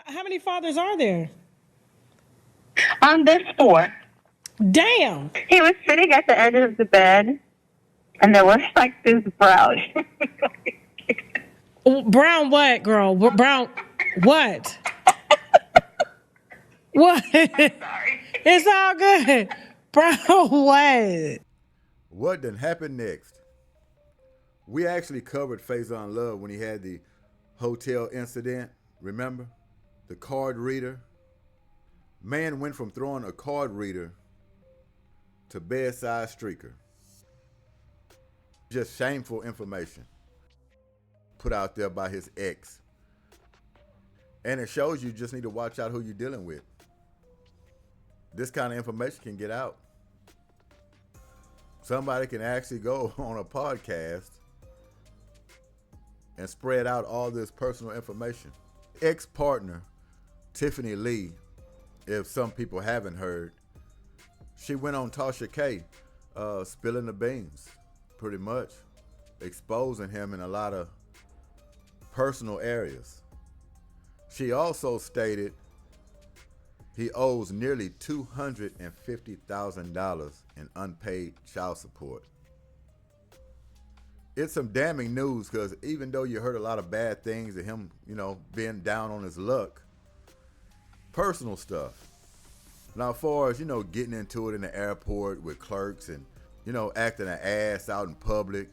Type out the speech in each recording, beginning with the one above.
How many fathers are there? There's four. Damn. He was sitting at the end of the bed, and there was like this brown. Brown what, girl? Brown what? What? Sorry. It's all good. Brown what? What done happened next? We actually covered Faizon Love when he had the hotel incident. Remember? The card reader. Man went from throwing a card reader to bedside streaker. Just shameful information put out there by his ex. And it shows you just need to watch out who you're dealing with. This kind of information can get out. Somebody can actually go on a podcast and spread out all this personal information. Ex-partner Tiffany Lee, if some people haven't heard, she went on Tasha K, spilling the beans, pretty much, exposing him in a lot of personal areas. She also stated he owes nearly $250,000 in unpaid child support. It's some damning news because even though you heard a lot of bad things of him, being down on his luck, personal stuff. Now, as far as, getting into it in the airport with clerks and, acting an ass out in public,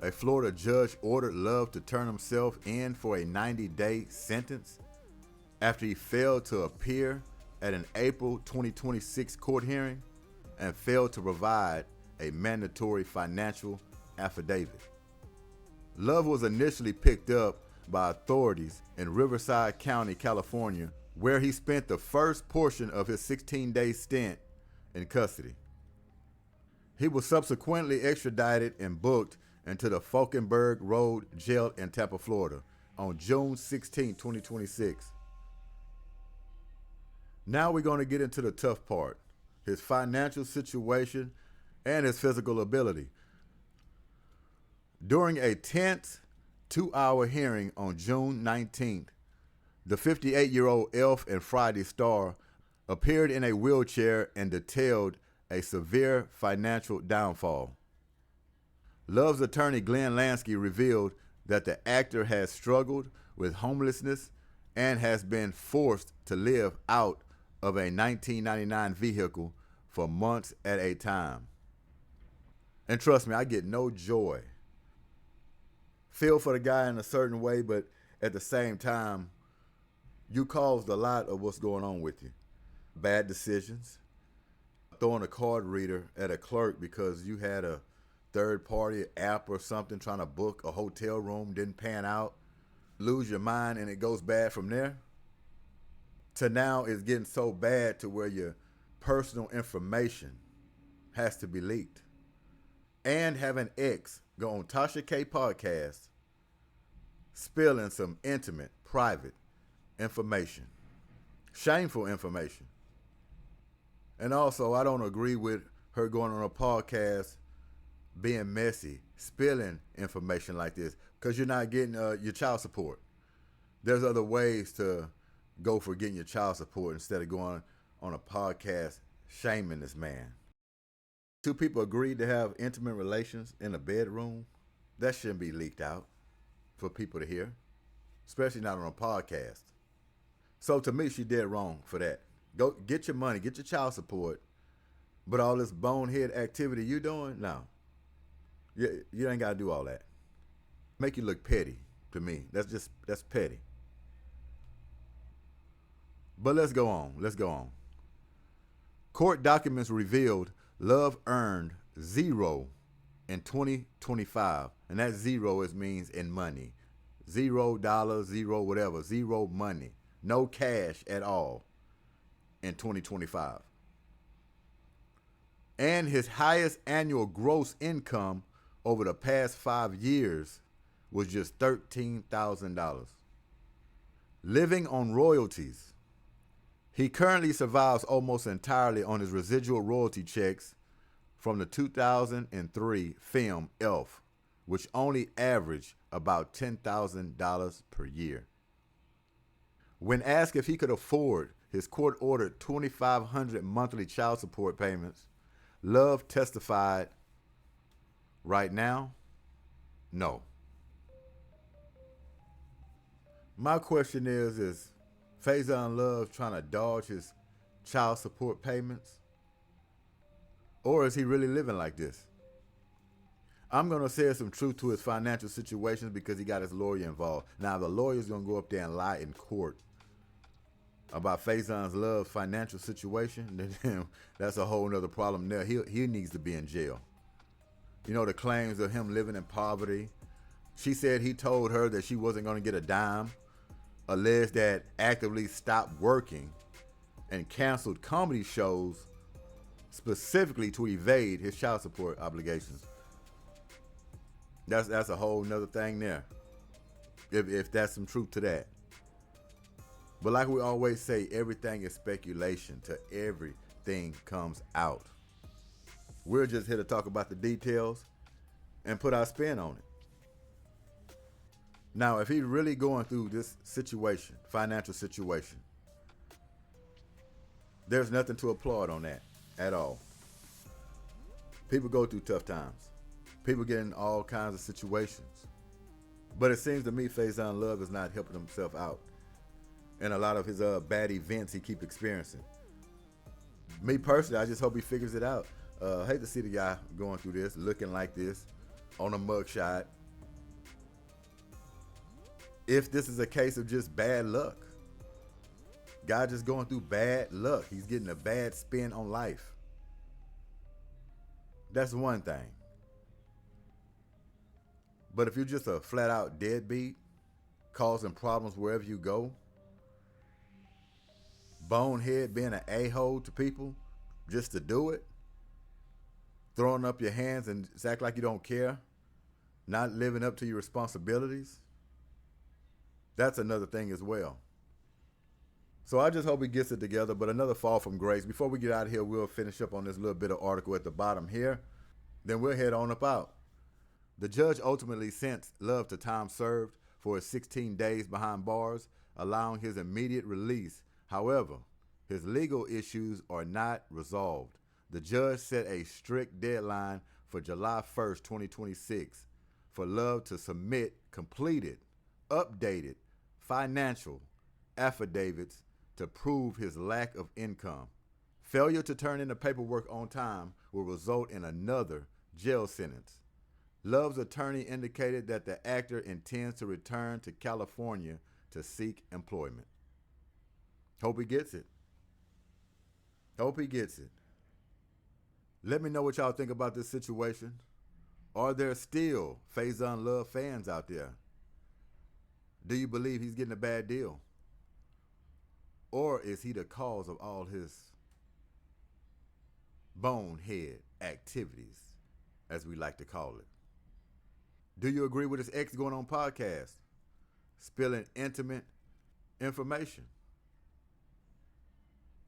a Florida judge ordered Love to turn himself in for a 90-day sentence after he failed to appear at an April 2026 court hearing and failed to provide a mandatory financial affidavit. Love was initially picked up by authorities in Riverside County, California, where he spent the first portion of his 16-day stint in custody. He was subsequently extradited and booked into the Falkenberg Road Jail in Tampa, Florida on June 16, 2026. Now we're going to get into the tough part, his financial situation and his physical ability. During a tense 2-hour hearing on June 19th, the 58-year-old Elf and Friday star appeared in a wheelchair and detailed a severe financial downfall. Love's attorney Glenn Lansky revealed that the actor has struggled with homelessness and has been forced to live out of a 1999 vehicle for months at a time. And trust me, I get no joy. Feel for the guy in a certain way, but at the same time, you caused a lot of what's going on with you. Bad decisions, throwing a card reader at a clerk because you had a third-party app or something trying to book a hotel room, didn't pan out, lose your mind, and it goes bad from there. To now it's getting so bad to where your personal information has to be leaked. And have an ex go on Tasha K podcast spilling some intimate, private information. Shameful information. And also, I don't agree with her going on a podcast being messy, spilling information like this, because you're not getting your child support. There's other ways to go for getting your child support instead of going on a podcast shaming this man. Two people agreed to have intimate relations in a bedroom. That shouldn't be leaked out for people to hear, especially not on a podcast. So to me, she did wrong for that. Go get your money, get your child support, but all this bonehead activity you doing, no. You ain't got to do all that. Make you look petty to me. That's petty. But let's go on. Court documents revealed Love earned zero in 2025. And that zero means in money. $0, zero whatever, zero money. No cash at all in 2025. And his highest annual gross income over the past 5 years was just $13,000. Living on royalties. He currently survives almost entirely on his residual royalty checks from the 2003 film Elf, which only averaged about $10,000 per year. When asked if he could afford his court-ordered $2,500 monthly child support payments, Love testified, "Right now, no." My question is Faizon Love trying to dodge his child support payments? Or is he really living like this? I'm going to say some truth to his financial situations because he got his lawyer involved. Now, the lawyer's going to go up there and lie in court about Faizon Love's financial situation, then that's a whole nother problem there. He needs to be in jail. You know, the claims of him living in poverty. She said he told her that she wasn't going to get a dime, alleged that actively stopped working and canceled comedy shows specifically to evade his child support obligations. That's a whole nother thing there, if that's some truth to that. But like we always say, everything is speculation till everything comes out. We're just here to talk about the details and put our spin on it. Now, if he's really going through this situation, financial situation, there's nothing to applaud on that at all. People go through tough times. People get in all kinds of situations. But it seems to me Faizon Love is not helping himself out in a lot of his bad events he keep experiencing. Me personally, I just hope he figures it out. I hate to see the guy going through this, looking like this, on a mugshot. If this is a case of just bad luck, guy just going through bad luck. He's getting a bad spin on life. That's one thing. But if you're just a flat out deadbeat, causing problems wherever you go, bonehead, being an a-hole to people just to do it, throwing up your hands and act like you don't care, not living up to your responsibilities, that's another thing as well. So I just hope he gets it together, but another fall from grace. Before we get out of here, we'll finish up on this little bit of article at the bottom here. Then we'll head on up out. The judge ultimately sentenced Love to time served for his 16 days behind bars, allowing his immediate release. However, his legal issues are not resolved. The judge set a strict deadline for July 1st, 2026 for Love to submit completed, updated financial affidavits to prove his lack of income. Failure to turn in the paperwork on time will result in another jail sentence. Love's attorney indicated that the actor intends to return to California to seek employment. Hope he gets it. Hope he gets it. Let me know what y'all think about this situation. Are there still Faizon Love fans out there? Do you believe he's getting a bad deal? Or is he the cause of all his bonehead activities, as we like to call it? Do you agree with his ex going on podcast, spilling intimate information?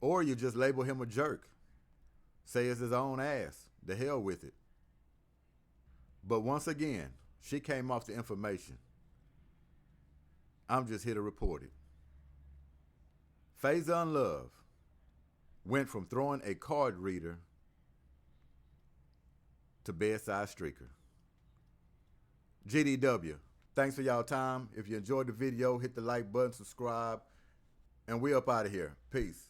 Or you just label him a jerk, say it's his own ass, the hell with it. But once again, she came off the information. I'm just here to report it. Faizon Love went from throwing a card reader to bedside streaker. GDW, thanks for y'all time. If you enjoyed the video, hit the like button, subscribe, and we up out of here. Peace.